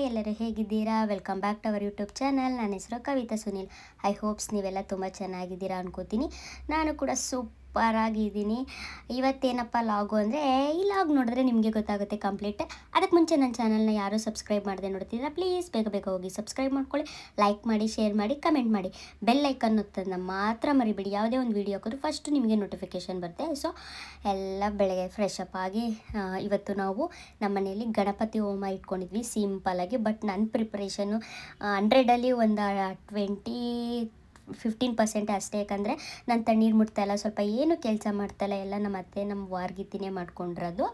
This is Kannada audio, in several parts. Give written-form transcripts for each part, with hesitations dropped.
ಹಾಯ್ ಎಲ್ಲರೂ ಹೇಗಿದ್ದೀರಾ? Welcome back to our YouTube channel. ನನ್ನ ಹೆಸರು ಕವಿತಾ ಸುನಿಲ್. ಐ ಹೋಪ್ಸ್ ನೀವೆಲ್ಲ ತುಂಬ ಚೆನ್ನಾಗಿದ್ದೀರಾ ಅನ್ಕೋತೀನಿ. ನಾನು ಕೂಡ ಸೂಪರಾಗಿದ್ದೀನಿ. ಇವತ್ತೇನಪ್ಪ ಲಾಗು ಅಂದರೆ, ಈ ಲಾಗ್ ನೋಡಿದ್ರೆ ನಿಮಗೆ ಗೊತ್ತಾಗುತ್ತೆ ಕಂಪ್ಲೀಟ್. ಅದಕ್ಕೆ ಮುಂಚೆ ನನ್ನ ಚಾನಲ್ನ ಯಾರೂ ಸಬ್ಸ್ಕ್ರೈಬ್ ಮಾಡದೆ ನೋಡ್ತಿದ್ದೀರಾ, ಪ್ಲೀಸ್ ಬೇಗ ಬೇಗ ಹೋಗಿ ಸಬ್ಸ್ಕ್ರೈಬ್ ಮಾಡ್ಕೊಳ್ಳಿ, ಲೈಕ್ ಮಾಡಿ, ಶೇರ್ ಮಾಡಿ, ಕಮೆಂಟ್ ಮಾಡಿ, ಬೆಲ್ ಐಕನ್ ಒತ್ತೋದನ್ನ ಮಾತ್ರ ಮರಿಬೇಡಿ. ಯಾವುದೇ ಒಂದು ವೀಡಿಯೋ ಹಾಕಿದ್ರು ಫಸ್ಟು ನಿಮಗೆ ನೋಟಿಫಿಕೇಷನ್ ಬರುತ್ತೆ. ಸೊ ಎಲ್ಲ ಬೆಳಗ್ಗೆ ಫ್ರೆಶ್ ಅಪ್ ಆಗಿ ಇವತ್ತು ನಾವು ನಮ್ಮ ಮನೆಯಲ್ಲಿ ಗಣಪತಿ ಹೋಮ ಇಟ್ಕೊಂಡಿದ್ವಿ ಸಿಂಪಲಾಗಿ. ಬಟ್ ನನ್ನ ಪ್ರಿಪ್ರೇಷನ್ನು 100ಅಲ್ಲಿ ಒಂದು 15% ಅಷ್ಟೇ. ಯಾಕಂದರೆ ನಾನು ತಣ್ಣೀರು ಮುಟ್ತಾಯಿಲ್ಲ, ಸ್ವಲ್ಪ ಏನು ಕೆಲಸ ಮಾಡ್ತಾಯಿಲ್ಲ, ಎಲ್ಲ ನಮ್ಮ ಅತ್ತೆ ನಮ್ಮ ವಾರ್ಗಿತ್ತಿನೇ ಮಾಡ್ಕೊಂಡಿರೋದು,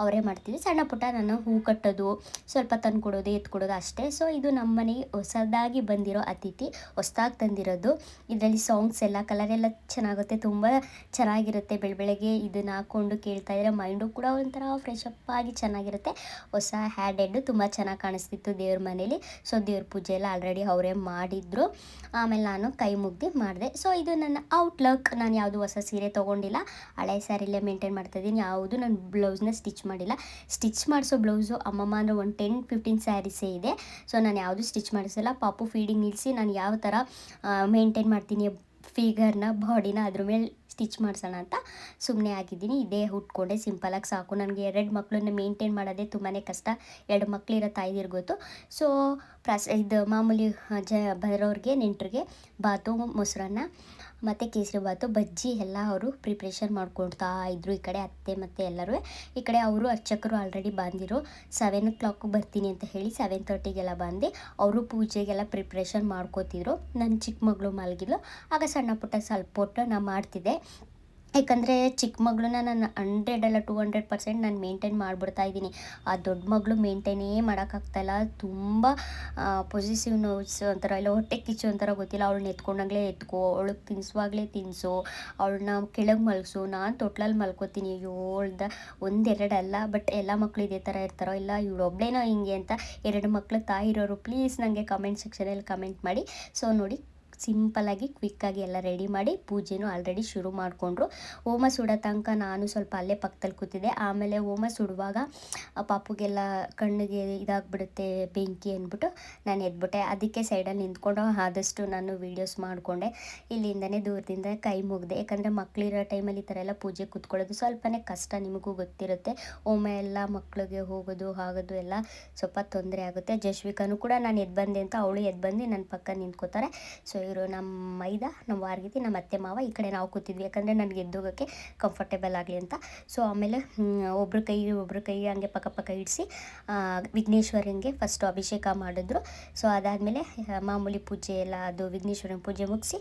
ಅವರೇ ಮಾಡ್ತಿದ್ವಿ. ಸಣ್ಣ ಪುಟ್ಟ ನಾನು ಹೂ ಕಟ್ಟೋದು, ಸ್ವಲ್ಪ ತಂದು ಕೊಡೋದು, ಎತ್ಕೊಡೋದು ಅಷ್ಟೇ. ಸೊ ಇದು ನಮ್ಮ ಮನೆಗೆ ಹೊಸದಾಗಿ ಬಂದಿರೋ ಅತಿಥಿ, ಹೊಸ್ದಾಗಿ ತಂದಿರೋದು. ಇದರಲ್ಲಿ ಸಾಂಗ್ಸ್ ಎಲ್ಲ ಕಲರ್ ಎಲ್ಲ ಚೆನ್ನಾಗುತ್ತೆ, ತುಂಬ ಚೆನ್ನಾಗಿರುತ್ತೆ. ಬೆಳಗ್ಗೆ ಇದನ್ನು ಹಾಕ್ಕೊಂಡು ಕೇಳ್ತಾ ಇದ್ದರೆ ಮೈಂಡು ಕೂಡ ಒಂಥರ ಫ್ರೆಶ್ ಅಪ್ ಆಗಿ ಚೆನ್ನಾಗಿರುತ್ತೆ. ಹೊಸ ಹ್ಯಾಡ್ ಹೆಡ್ಡು ತುಂಬ ಚೆನ್ನಾಗಿ ಕಾಣಿಸ್ತಿತ್ತು ದೇವ್ರ ಮನೇಲಿ. ಸೊ ದೇವ್ರ ಪೂಜೆ ಎಲ್ಲ ಆಲ್ರೆಡಿ ಅವರೇ ಮಾಡಿದ್ರು. ಆಮೇಲೆ ನಾನು ಕೈ ಮುಗ್ದು ಮಾಡಿದೆ. ಸೊ ಇದು ನನ್ನ ಔಟ್ಲುಕ್. ನಾನು ಯಾವುದು ಹೊಸ ಸೀರೆ ತೊಗೊಂಡಿಲ್ಲ, ಹಳೆ ಸ್ಯಾರಿಲೇ ಮೇಂಟೈನ್ ಮಾಡ್ತಾಯಿದ್ದೀನಿ. ಯಾವುದು ನಾನು ಬ್ಲೌಸ್ನ ಸ್ಟಿಚ್ ಮಾಡಿಲ್ಲ. ಸ್ಟಿಚ್ ಮಾಡಿಸೋ ಬ್ಲೌಸು ಅಮ್ಮಮ್ಮ ಅಂದರೆ ಒಂದು 10-15 ಸ್ಯಾರೀಸೇ ಇದೆ. ಸೊ ನಾನು ಯಾವುದು ಸ್ಟಿಚ್ ಮಾಡಿಸಿಲ್ಲ. ಪಾಪು ಫೀಡಿಂಗ್ ನಿಲ್ಲಿಸಿ ನಾನು ಯಾವ ಥರ ಮೇಂಟೈನ್ ಮಾಡ್ತೀನಿ ಫಿಗರ್ನ, ಬಾಡಿನ, ಅದ್ರ ಮೇಲೆ ಸ್ಟಿಚ್ ಮಾಡಿಸೋಣ ಅಂತ ಸುಮ್ಮನೆ ಆಗಿದ್ದೀನಿ. ಇದೇ ಉಟ್ಕೊಂಡೆ ಸಿಂಪಲಾಗಿ ಸಾಕು. ನನಗೆ 2 ಮಕ್ಕಳನ್ನ ಮೇಂಟೈನ್ ಮಾಡೋದೇ ತುಂಬಾ ಕಷ್ಟ. 2 ಮಕ್ಕಳಿರೋ ತಾಯಿದಿರು ಗೊತ್ತು. ಸೊ ಇದು ಮಾಮೂಲಿ ಬರೋರಿಗೆ ನೆಂಟರಿಗೆ ಬಾತು, ಮೊಸರನ್ನ ಮತ್ತು ಕೇಸರಿ ಬಾತು, ಬಜ್ಜಿ ಎಲ್ಲ ಅವರು ಪ್ರಿಪ್ರೇಷನ್ ಮಾಡ್ಕೊಳ್ತಾ ಇದ್ದರು. ಈ ಕಡೆ ಅತ್ತೆ ಮತ್ತು ಎಲ್ಲರೂ. ಈ ಕಡೆ ಅವರು ಅರ್ಚಕರು ಆಲ್ರೆಡಿ ಬಂದಿರು. 7 o'clock ಬರ್ತೀನಿ ಅಂತ ಹೇಳಿ 7:30ಗೆಲ್ಲ ಬಂದು ಅವರು ಪೂಜೆಗೆಲ್ಲ ಪ್ರಿಪ್ರೇಷನ್ ಮಾಡ್ಕೋತಿದ್ರು. ನನ್ನ ಚಿಕ್ಕ ಮಗಳು ಮಲಗಿದ್ಲು. ಆಗ ಸಣ್ಣ ಪುಟ್ಟ ಸ್ವಲ್ಪ ಹೊತ್ತು ನಾನು ಮಾಡ್ತಿದ್ದೆ. ಯಾಕಂದರೆ ಚಿಕ್ಕ ಮಗಳನ್ನ ನಾನು 100 ಅಲ್ಲ 200% ನಾನು ಮೇಂಟೈನ್ ಮಾಡಿಬಿಡ್ತಾ ಇದ್ದೀನಿ. ಆ ದೊಡ್ಡ ಮಗಳು ಮೇಂಟೈನೇ ಮಾಡೋಕ್ಕಾಗ್ತಾಯಿಲ್ಲ. ತುಂಬ ಪೊಸಿಸಿವ್ ನೋವ್ಸ್ ಒಂಥರ, ಇಲ್ಲ ಹೊಟ್ಟೆ ಕಿಚ್ಚು ಒಂಥರ ಗೊತ್ತಿಲ್ಲ. ಅವಳನ್ನ ಎತ್ಕೊಂಡಾಗಲೇ ಎತ್ಕೋ, ಅವಳಿಗೆ ತಿನ್ನಿಸುವಾಗಲೇ ತಿನ್ನಿಸು, ಅವಳನ್ನ ಕೆಳಗೆ ಮಲಗಿಸು, ನಾನು ತೊಟ್ಲಲ್ಲಿ ಮಲ್ಕೋತೀನಿ. ಅವಳ್ದ 1-2 ಅಲ್ಲ, ಬಟ್ ಎಲ್ಲ ಮಕ್ಕಳು ಇದೇ ಥರ ಇರ್ತಾರೋ ಇಲ್ಲ ಇವಳೊಬ್ಳೇನೋ ಹಿಂಗೆ ಅಂತ 2 ಮಕ್ಕಳು ತಾಯಿ ಇರೋರು ಪ್ಲೀಸ್ ನನಗೆ ಕಮೆಂಟ್ ಸೆಕ್ಷನಲ್ಲಿ ಕಮೆಂಟ್ ಮಾಡಿ. ಸೊ ನೋಡಿ, ಸಿಂಪಲಾಗಿ ಕ್ವಿಕ್ಕಾಗಿ ಎಲ್ಲ ರೆಡಿ ಮಾಡಿ ಪೂಜೆನೂ ಆಲ್ರೆಡಿ ಶುರು ಮಾಡಿಕೊಂಡ್ರು. ಹೋಮ ಸುಡೋ ತನಕ ನಾನು ಸ್ವಲ್ಪ ಅಲ್ಲೇ ಪಕ್ಕದಲ್ಲಿ ಕೂತಿದ್ದೆ. ಆಮೇಲೆ ಹೋಮ ಸುಡುವಾಗ ಪಾಪುಗೆಲ್ಲ ಕಣ್ಣಿಗೆ ಇದಾಗ್ಬಿಡುತ್ತೆ ಬೆಂಕಿ ಅಂದ್ಬಿಟ್ಟು ನಾನು ಎದ್ಬಿಟ್ಟೆ. ಅದಕ್ಕೆ ಸೈಡಲ್ಲಿ ನಿಂತ್ಕೊಂಡು ಆದಷ್ಟು ನಾನು ವೀಡಿಯೋಸ್ ಮಾಡಿಕೊಂಡೆ. ಇಲ್ಲಿಂದನೇ ದೂರದಿಂದ ಕೈ ಮುಗಿದೆ. ಯಾಕಂದರೆ ಮಕ್ಕಳಿರೋ ಟೈಮಲ್ಲಿ ಈ ಥರ ಎಲ್ಲ ಪೂಜೆ ಕೂತ್ಕೊಳ್ಳೋದು ಸ್ವಲ್ಪನೇ ಕಷ್ಟ, ನಿಮಗೂ ಗೊತ್ತಿರುತ್ತೆ. ಹೋಮ ಎಲ್ಲ ಮಕ್ಕಳಿಗೆ ಹೋಗೋದು ಆಗೋದು ಎಲ್ಲ ಸ್ವಲ್ಪ ತೊಂದರೆ ಆಗುತ್ತೆ. ಜಶ್ವಿಕಾನು ಕೂಡ ನಾನು ಎದ್ದು ಬಂದೆ ಅಂತ ಅವಳು ಎದ್ದು ಬಂದು ನನ್ನ ಪಕ್ಕ ನಿಂತ್ಕೋತಾರೆ. ಸೊ ಇವರು ನಮ್ಮ ಮೈದ, ನಮ್ಮ ವಾರ್ಗಿತಿ, ನಮ್ಮ ಅತ್ತೆ ಮಾವ. ಈ ಕಡೆ ನಾವು ಕೂತಿದ್ವಿ, ಯಾಕಂದರೆ ನನಗೆ ಎದ್ದೋಗೋಕ್ಕೆ ಕಂಫರ್ಟೇಬಲ್ ಆಗಲಿ ಅಂತ. ಸೊ ಆಮೇಲೆ ಒಬ್ರ ಕೈ ಹಂಗೆ ಪಕ್ಕ ಇಡಿಸಿ ವಿಘ್ನೇಶ್ವರಂಗೆ ಫಸ್ಟು ಅಭಿಷೇಕ ಮಾಡಿದ್ರು. ಸೊ ಅದಾದಮೇಲೆ ಮಾಮೂಲಿ ಪೂಜೆ ಎಲ್ಲ, ಅದು ವಿಘ್ನೇಶ್ವರನ ಪೂಜೆ ಮುಗಿಸಿ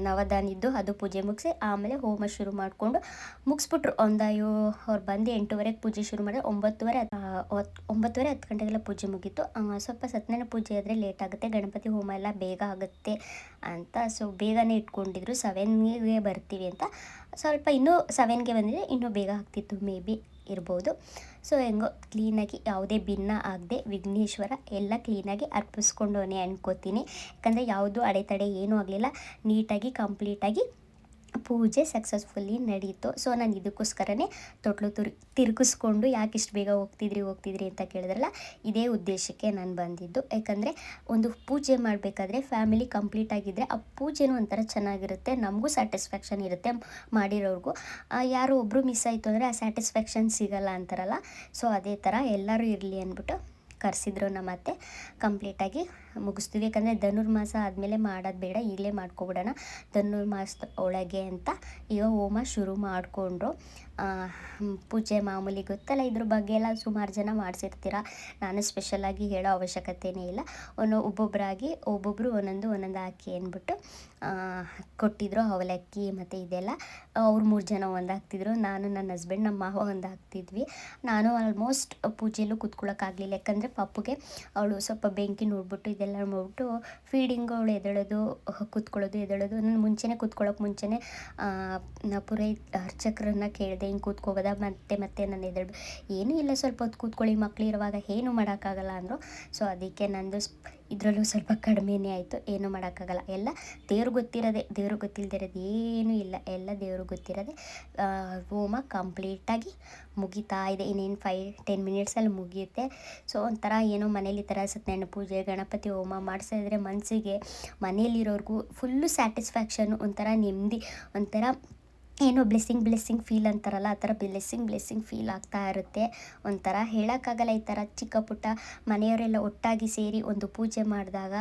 ನವಧಾನ್ಯದ್ದು ಅದು ಪೂಜೆ ಮುಗಿಸಿ ಆಮೇಲೆ ಹೋಮ ಶುರು ಮಾಡಿಕೊಂಡು ಮುಗಿಸ್ಬಿಟ್ರು. ಅವ್ರು ಬಂದು 8:30ಗೆ ಪೂಜೆ ಶುರು ಮಾಡಿದ್ರೆ 9:30 10 ಗಂಟೆಗೆಲ್ಲ ಪೂಜೆ ಮುಗೀತು. ಸ್ವಲ್ಪ ಸತ್ಯನಾರಾಯಣ ಪೂಜೆ ಆದರೆ ಲೇಟ್ ಆಗುತ್ತೆ, ಗಣಪತಿ ಹೋಮ ಎಲ್ಲ ಬೇಗ ಆಗುತ್ತೆ ಅಂತ. ಸೊ ಬೇಗನೆ ಇಟ್ಕೊಂಡಿದ್ರು, 7ಗೆ ಬರ್ತೀವಿ ಅಂತ. ಸ್ವಲ್ಪ ಇನ್ನೂ 7ಗೆ ಬಂದಿದ್ರೆ ಇನ್ನೂ ಬೇಗ ಆಗ್ತಿತ್ತು, ಮೇ ಬಿ ಇರ್ಬೋದು. ಸೊ ಹೆಂಗೋ ಕ್ಲೀನಾಗಿ ಯಾವುದೇ ಭಿನ್ನ ಆಗದೆ ವಿಘ್ನೇಶ್ವರ ಎಲ್ಲ ಕ್ಲೀನಾಗಿ ಅರ್ಪಿಸ್ಕೊಂಡವನೇ ಅನ್ಕೋತೀನಿ. ಯಾಕಂದರೆ ಯಾವುದು ಅಡೆತಡೆ ಏನೂ ಆಗಲಿಲ್ಲ, ನೀಟಾಗಿ ಕಂಪ್ಲೀಟಾಗಿ ಪೂಜೆ ಸಕ್ಸಸ್ಫುಲ್ಲಿ ನಡೀತು. ಸೊ ನಾನು ಇದಕ್ಕೋಸ್ಕರನೇ ತೊಟ್ಲು ತಿರುಗಿಸ್ಕೊಂಡು ಯಾಕೆ ಇಷ್ಟು ಬೇಗ ಹೋಗ್ತಿದ್ರಿ ಅಂತ ಕೇಳಿದ್ರಲ್ಲ, ಇದೇ ಉದ್ದೇಶಕ್ಕೆ ನಾನು ಬಂದಿದ್ದು. ಯಾಕಂದರೆ ಒಂದು ಪೂಜೆ ಮಾಡಬೇಕಾದ್ರೆ ಫ್ಯಾಮಿಲಿ ಕಂಪ್ಲೀಟ್ ಆಗಿದ್ದರೆ ಆ ಪೂಜೆನೂ ಒಂಥರ ಚೆನ್ನಾಗಿರುತ್ತೆ, ನಮಗೂ ಸ್ಯಾಟಿಸ್ಫ್ಯಾಕ್ಷನ್ ಇರುತ್ತೆ, ಮಾಡಿರೋರ್ಗೂ. ಯಾರೋ ಒಬ್ಬರು ಮಿಸ್ ಆಯಿತು ಅಂದರೆ ಆ ಸ್ಯಾಟಿಸ್ಫ್ಯಾಕ್ಷನ್ ಸಿಗಲ್ಲ ಅಂತಾರಲ್ಲ. ಸೊ ಅದೇ ಥರ ಎಲ್ಲರೂ ಇರಲಿ ಅಂದ್ಬಿಟ್ಟು ಕರೆಸಿದ್ರು ನಮ್ಮ ಅತ್ತೆ. ಕಂಪ್ಲೀಟಾಗಿ ಮುಗಿಸ್ತೀವಿ. ಯಾಕಂದರೆ ಧನುರ್ಮಾಸ ಆದಮೇಲೆ ಮಾಡೋದು ಬೇಡ, ಈಗಲೇ ಮಾಡ್ಕೊಬಿಡೋಣ ಧನುರ್ಮಾಸದ ಒಳಗೆ ಅಂತ ಈಗ ಹೋಮ ಶುರು ಮಾಡಿಕೊಂಡ್ರು. ಪೂಜೆ ಮಾಮೂಲಿ ಗೊತ್ತಲ್ಲ, ಇದ್ರ ಬಗ್ಗೆ ಎಲ್ಲ ಸುಮಾರು ಜನ ಮಾಡಿಸಿರ್ತೀರ, ನಾನು ಸ್ಪೆಷಲಾಗಿ ಹೇಳೋ ಅವಶ್ಯಕತೆಯೇ ಇಲ್ಲ. ಒಬ್ಬೊಬ್ಬರು ಒಂದೊಂದು ಹಾಕಿ ಅಂದ್ಬಿಟ್ಟು ಕೊಟ್ಟಿದ್ರು. ಅವಲಕ್ಕಿ ಮತ್ತು ಇದೆಲ್ಲ ಅವ್ರು 3 ಜನ ಒಂದು ಹಾಕ್ತಿದ್ರು, ನಾನು ನನ್ನ ಹಸ್ಬೆಂಡ್ ನಮ್ಮ ಮಾವ ಒಂದು ಹಾಕ್ತಿದ್ವಿ. ನಾನು ಆಲ್ಮೋಸ್ಟ್ ಪೂಜೆಯಲ್ಲೂ ಕೂತ್ಕೊಳ್ಳೋಕ್ಕಾಗಲಿಲ್ಲ. ಯಾಕಂದರೆ ಪಾಪುಗೆ ಅವಳು ಸ್ವಲ್ಪ ಬೆಂಕಿ ನೋಡ್ಬಿಟ್ಟು ಇದೆಲ್ಲ ನೋಡ್ಬಿಟ್ಟು ಫೀಡಿಂಗು, ಅವಳು ಎದ್ದೇಳೋದು ಕೂತ್ಕೊಳ್ಳೋದು ನಾನು ಮುಂಚೆನೇ ಕೂತ್ಕೊಳ್ಳೋಕೆ ಮುಂಚೆನೇ ಅರ್ಚಕರನ್ನ ಕೇಳಿದೆ, ಹಿಂಗೆ ಕೂತ್ಕೋಬೋದ ಮತ್ತೆ ನಾನು ಏನೂ ಇಲ್ಲ, ಸ್ವಲ್ಪ ಹೊತ್ತು ಕೂತ್ಕೊಳ್ಳಿ, ಮಕ್ಕಳಿರುವಾಗ ಏನೂ ಮಾಡೋಕ್ಕಾಗಲ್ಲ ಅಂದರು. ಸೊ ಅದಕ್ಕೆ ನಂದು ಇದರಲ್ಲೂ ಸ್ವಲ್ಪ ಕಡಿಮೆನೇ ಆಯಿತು. ಏನೂ ಮಾಡೋಕ್ಕಾಗಲ್ಲ, ಎಲ್ಲ ದೇವ್ರಿಗೆ ಗೊತ್ತಿರೋದೆ, ದೇವ್ರಿಗೆ ಗೊತ್ತಿಲ್ಲದಿರೋದು ಏನೂ ಇಲ್ಲ, ಎಲ್ಲ ದೇವ್ರಿಗೆ ಗೊತ್ತಿರೋದೆ. ಹೋಮ ಕಂಪ್ಲೀಟಾಗಿ ಮುಗಿತಾ ಇದೆ, ಇನ್ನೇನು 5-10 ಮಿನಿಟ್ಸಲ್ಲಿ ಮುಗಿಯುತ್ತೆ. ಸೊ ಒಂಥರ ಏನೋ ಮನೇಲಿ ಈ ಥರ ಸತ್ಯನಾರಾಯಣ ಪೂಜೆ, ಗಣಪತಿ ಹೋಮ ಮಾಡಿಸಿದ್ರೆ ಮನಸ್ಸಿಗೆ, ಮನೇಲಿರೋರ್ಗೂ ಫುಲ್ಲು ಸ್ಯಾಟಿಸ್ಫ್ಯಾಕ್ಷನು, ಒಂಥರ ನೆಮ್ಮದಿ, ಒಂಥರ ಏನೋ ಬ್ಲೆಸ್ಸಿಂಗ್ ಫೀಲ್ ಅಂತಾರಲ್ಲ, ಆ ಥರ ಬ್ಲೆಸ್ಸಿಂಗ್ ಫೀಲ್ ಆಗ್ತಾ ಇರುತ್ತೆ. ಒಂಥರ ಹೇಳೋಕ್ಕಾಗಲ್ಲ, ಈ ಥರ ಚಿಕ್ಕ ಪುಟ್ಟ ಮನೆಯವರೆಲ್ಲ ಒಟ್ಟಾಗಿ ಸೇರಿ ಒಂದು ಪೂಜೆ ಮಾಡಿದಾಗ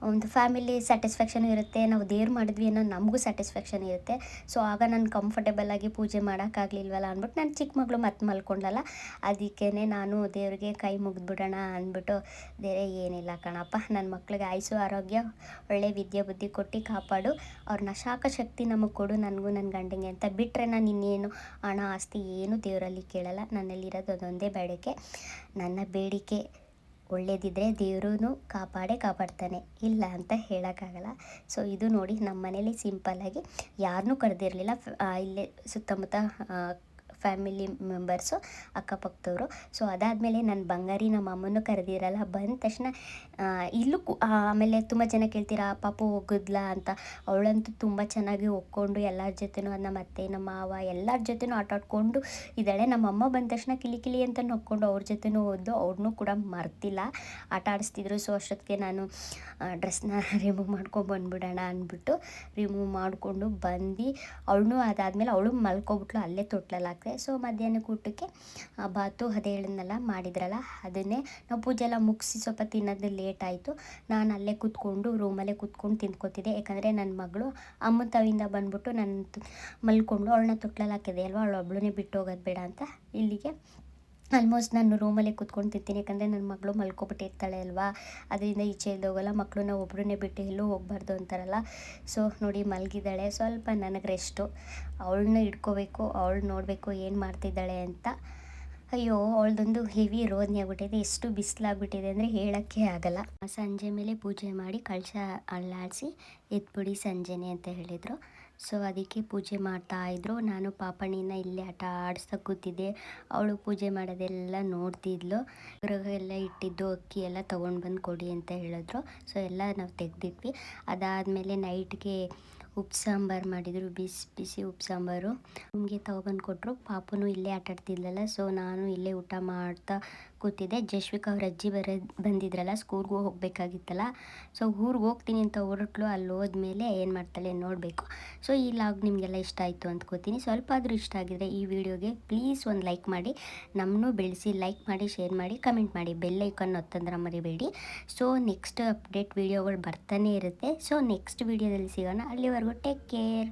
ಒಂದು ಫ್ಯಾಮಿಲಿ ಸ್ಯಾಟಿಸ್ಫ್ಯಾಕ್ಷನ್ ಇರುತ್ತೆ. ನಾವು ದೇವ್ರು ಮಾಡಿದ್ವಿ ಅನ್ನೋ ನಮಗೂ ಸ್ಯಾಟಿಸ್ಫ್ಯಾಕ್ಷನ್ ಇರುತ್ತೆ. ಸೊ ಆಗ ನಾನು ಕಂಫರ್ಟೇಬಲಾಗಿ ಪೂಜೆ ಮಾಡೋಕ್ಕಾಗಲಿಲ್ವಲ್ಲ ಅಂದ್ಬಿಟ್ಟು ನನ್ನ ಚಿಕ್ಕ ಮಗಳು ಮತ್ತೆ ಮಲ್ಕೊಂಡಲ್ಲ, ಅದಕ್ಕೇ ನಾನು ದೇವ್ರಿಗೆ ಕೈ ಮುಗಿದ್ಬಿಡೋಣ ಅಂದ್ಬಿಟ್ಟು, ಬೇರೆ ಏನಿಲ್ಲ ಕಣಪ್ಪ, ನನ್ನ ಮಕ್ಳಿಗೆ ಆಯುಸ್ಸು ಆರೋಗ್ಯ ಒಳ್ಳೆ ವಿದ್ಯೆ ಬುದ್ಧಿ ಕೊಟ್ಟು ಕಾಪಾಡು, ಅವ್ರನ್ನ ಶಕ್ತಿ ನಮಗೆ ಕೊಡು, ನನಗೂ ನನ್ನ ಗಂಡಂಗೆ ಅಂತ ಬಿಟ್ಟರೆ ನಾನು ಇನ್ನೇನು ಹಣ ಆಸ್ತಿ ಏನು ದೇವರಲ್ಲಿ ಕೇಳಲ್ಲ. ನನ್ನಲ್ಲಿರೋದು ಅದೊಂದೇ ಬೇಡಿಕೆ. ನನ್ನ ಬೇಡಿಕೆ ಒಳ್ಳೇದಿದ್ದರೆ ದೇವ್ರೂ ಕಾಪಾಡ್ತಾನೆ, ಇಲ್ಲ ಅಂತ ಹೇಳೋಕ್ಕಾಗಲ್ಲ. ಸೊ ಇದು ನೋಡಿ, ನಮ್ಮ ಮನೇಲಿ ಸಿಂಪಲ್ಲಾಗಿ ಯಾರನ್ನೂ ಕರೆದಿರಲಿಲ್ಲ, ಇಲ್ಲೇ ಸುತ್ತಮುತ್ತ ಫ್ಯಾಮಿಲಿ ಮೆಂಬರ್ಸು, ಅಕ್ಕಪಕ್ಕದವರು. ಸೊ ಅದಾದಮೇಲೆ ನನ್ನ ಬಂಗಾರಿ ನಮ್ಮ ಅಮ್ಮನೂ ಕರೆದಿರಲ್ಲ, ಬಂದ ತಕ್ಷಣ ಇಲ್ಲೂ ಆಮೇಲೆ ತುಂಬ ಜನ ಕೇಳ್ತೀರಾ ಪಾಪು ಹೋಗಿದ್ಲ ಅಂತ. ಅವಳಂತೂ ತುಂಬ ಚೆನ್ನಾಗಿ ಒಕ್ಕೊಂಡು ಎಲ್ಲರ ಜೊತೆನೂ, ನಮ್ಮ ಅತ್ತೆ ನಮ್ಮ ಮಾವ ಎಲ್ಲರ ಜೊತೆನೂ ಆಟಾಡ್ಕೊಂಡು ಇದ್ದಾಳೆ. ನಮ್ಮ ಅಮ್ಮ ಬಂದ ತಕ್ಷಣ ಕಿಲಿ ಅಂತ ನಕ್ಕೊಂಡು ಅವ್ರ ಜೊತೆನೂ ಹೋದ್ದು, ಅವ್ರನ್ನೂ ಕೂಡ ಮರ್ತಿಲ್ಲ, ಆಟ ಆಡಿಸ್ತಿದ್ರು. ಸೊ ಅಷ್ಟೊತ್ತಿಗೆ ನಾನು ಡ್ರೆಸ್ನ ರಿಮೂವ್ ಮಾಡ್ಕೊಂಡ್ಬಂದ್ಬಿಡೋಣ ಅಂದ್ಬಿಟ್ಟು ರಿಮೂವ್ ಮಾಡಿಕೊಂಡು ಬಂದು ಅವಳನ್ನೂ ಅದಾದಮೇಲೆ ಅವಳು ಮಲ್ಕೊಬಿಟ್ಲು, ಅಲ್ಲೇ ತೊಟ್ಲಲ್ಲಾಗ್ತದೆ. ಸೊ ಮಧ್ಯಾಹ್ನಕ್ಕೆ ಊಟಕ್ಕೆ ಬಾತು ಅದೇ ಹೇಳಿದ್ನಲ್ಲ ಮಾಡಿದ್ರಲ್ಲ, ಅದನ್ನೇ ನಾವು ಪೂಜೆ ಎಲ್ಲ ಮುಗಿಸಿ ಸ್ವಲ್ಪ ತಿನ್ನೋದು ಲೇಟ್ ಆಯಿತು. ನಾನು ಅಲ್ಲೇ ಕೂತ್ಕೊಂಡು ರೂಮಲ್ಲೇ ಕೂತ್ಕೊಂಡು ತಿಂದ್ಕೊತಿದ್ದೆ, ಯಾಕಂದರೆ ನನ್ನ ಮಗಳು ಅಮ್ಮನ ತಾವಿಂದ ಬಂದ್ಬಿಟ್ಟು ನನ್ನ ಮಲ್ಕೊಂಡು ಅವಳನ್ನ ತೊಟ್ಲಲ್ಲಿ ಹಾಕಿದೆ ಅಲ್ವಾ, ಅವಳು ಒಬ್ಬಳನ್ನೇ ಬಿಟ್ಟು ಹೋಗೋದು ಬೇಡ ಅಂತ ಇಲ್ಲಿಗೆ ಆಲ್ಮೋಸ್ಟ್ ನಾನು ರೂಮಲ್ಲೇ ಕೂತ್ಕೊಂಡು ತಿಂತೀನಿ. ಯಾಕಂದರೆ ನನ್ನ ಮಗಳು ಮಲ್ಕೊಬಿಟ್ಟಿರ್ತಾಳೆ ಅಲ್ವಾ, ಅದರಿಂದ ಈಚೆ ಹೋಗಲ್ಲ, ಮಕ್ಕಳನ್ನ ಒಬ್ಬರನ್ನೇ ಬಿಟ್ಟು ಎಲ್ಲೂ ಹೋಗ್ಬಾರ್ದು ಅಂತಾರಲ್ಲ. ಸೊ ನೋಡಿ ಮಲಗಿದ್ದಾಳೆ, ಸ್ವಲ್ಪ ನನಗೆ ರೆಸ್ಟು, ಅವಳನ್ನ ಇಟ್ಕೋಬೇಕು, ಅವಳು ನೋಡಬೇಕು ಏನು ಮಾಡ್ತಿದ್ದಾಳೆ ಅಂತ. ಅಯ್ಯೋ ಅವಳದೊಂದು ಹೆವಿ ರೋದನೆ ಆಗ್ಬಿಟ್ಟಿದೆ, ಎಷ್ಟು ಬಿಸಿಲಾಗ್ಬಿಟ್ಟಿದೆ ಅಂದರೆ ಹೇಳೋಕ್ಕೆ ಆಗಲ್ಲ. ಸಂಜೆ ಮೇಲೆ ಪೂಜೆ ಮಾಡಿ ಕಳಶ ಅಲ್ಲಾಡಿಸಿ ಎತ್ಬಿಡಿ ಸಂಜೆನೆ ಅಂತ ಹೇಳಿದರು. ಸೊ ಅದಕ್ಕೆ ಪೂಜೆ ಮಾಡ್ತಾಯಿದ್ರು. ನಾನು ಪಾಪಣಿನ ಇಲ್ಲೇ ಆಟ ಆಡಿಸ್ತಾ ಕೂತಿದ್ದೆ, ಅವಳು ಪೂಜೆ ಮಾಡೋದೆಲ್ಲ ನೋಡ್ತಿದ್ಲು. ಗೃಹ ಎಲ್ಲ ಇಟ್ಟಿದ್ದು ಅಕ್ಕಿ ಎಲ್ಲ ತೊಗೊಂಡು ಬಂದು ಕೊಡಿ ಅಂತ ಹೇಳಿದ್ರು. ಸೊ ಎಲ್ಲ ನಾವು ತೆಗೆದಿಟ್ವಿ. ಅದಾದಮೇಲೆ ನೈಟ್ಗೆ ಉಪ್ಪು ಸಾಂಬಾರು ಮಾಡಿದರು, ಬಿಸಿ ಉಪ್ಪು ಸಾಂಬಾರು ನಮಗೆ ತೊಗೊಬಂದು ಕೊಟ್ಟರು. ಪಾಪುನು ಇಲ್ಲೇ ಆಟಾಡ್ತಿದ್ಲಲ್ಲ, ಸೊ ನಾನು ಇಲ್ಲೇ ಊಟ ಮಾಡ್ತಾ ಕೂತಿದ್ದೆ. ಜಶ್ವಿಕ್ ಅವ್ರ ಅಜ್ಜಿ ಬಂದಿದ್ರಲ್ಲ, ಸ್ಕೂಲ್ಗೂ ಹೋಗಬೇಕಾಗಿತ್ತಲ್ಲ, ಸೊ ಊರಿಗೆ ಹೋಗ್ತೀನಿ ಅಂತ ಹೊರಟ್ಲು. ಅಲ್ಲಿ ಹೋದ್ಮೇಲೆ ಏನು ಮಾಡ್ತಾಳೆ ನೋಡಬೇಕು. ಸೊ ಈ ಲಾಗ್ ನಿಮಗೆಲ್ಲ ಇಷ್ಟ ಆಯಿತು ಅಂದ್ಕೋತೀನಿ. ಸ್ವಲ್ಪ ಆದರೂ ಇಷ್ಟ ಆಗಿದ್ರೆ ಈ ವಿಡಿಯೋಗೆ ಪ್ಲೀಸ್ ಒಂದು ಲೈಕ್ ಮಾಡಿ, ನಮ್ಮನ್ನು ಬೆಳೆಸಿ. ಲೈಕ್ ಮಾಡಿ, ಶೇರ್ ಮಾಡಿ, ಕಮೆಂಟ್ ಮಾಡಿ, ಬೆಲ್ ಐಕಾನ್ ಒತ್ತಂದ್ರೆ ಮರಿಬೇಡಿ. ಸೊ ನೆಕ್ಸ್ಟ್ ಅಪ್ಡೇಟ್ ವಿಡಿಯೋಗಳು ಬರ್ತಾನೆ ಇರುತ್ತೆ. ಸೊ ನೆಕ್ಸ್ಟ್ ವಿಡಿಯೋದಲ್ಲಿ ಸಿಗೋಣ, ಅಲ್ಲಿವರೆಗೂ ಟೇಕ್ ಕೇರ್.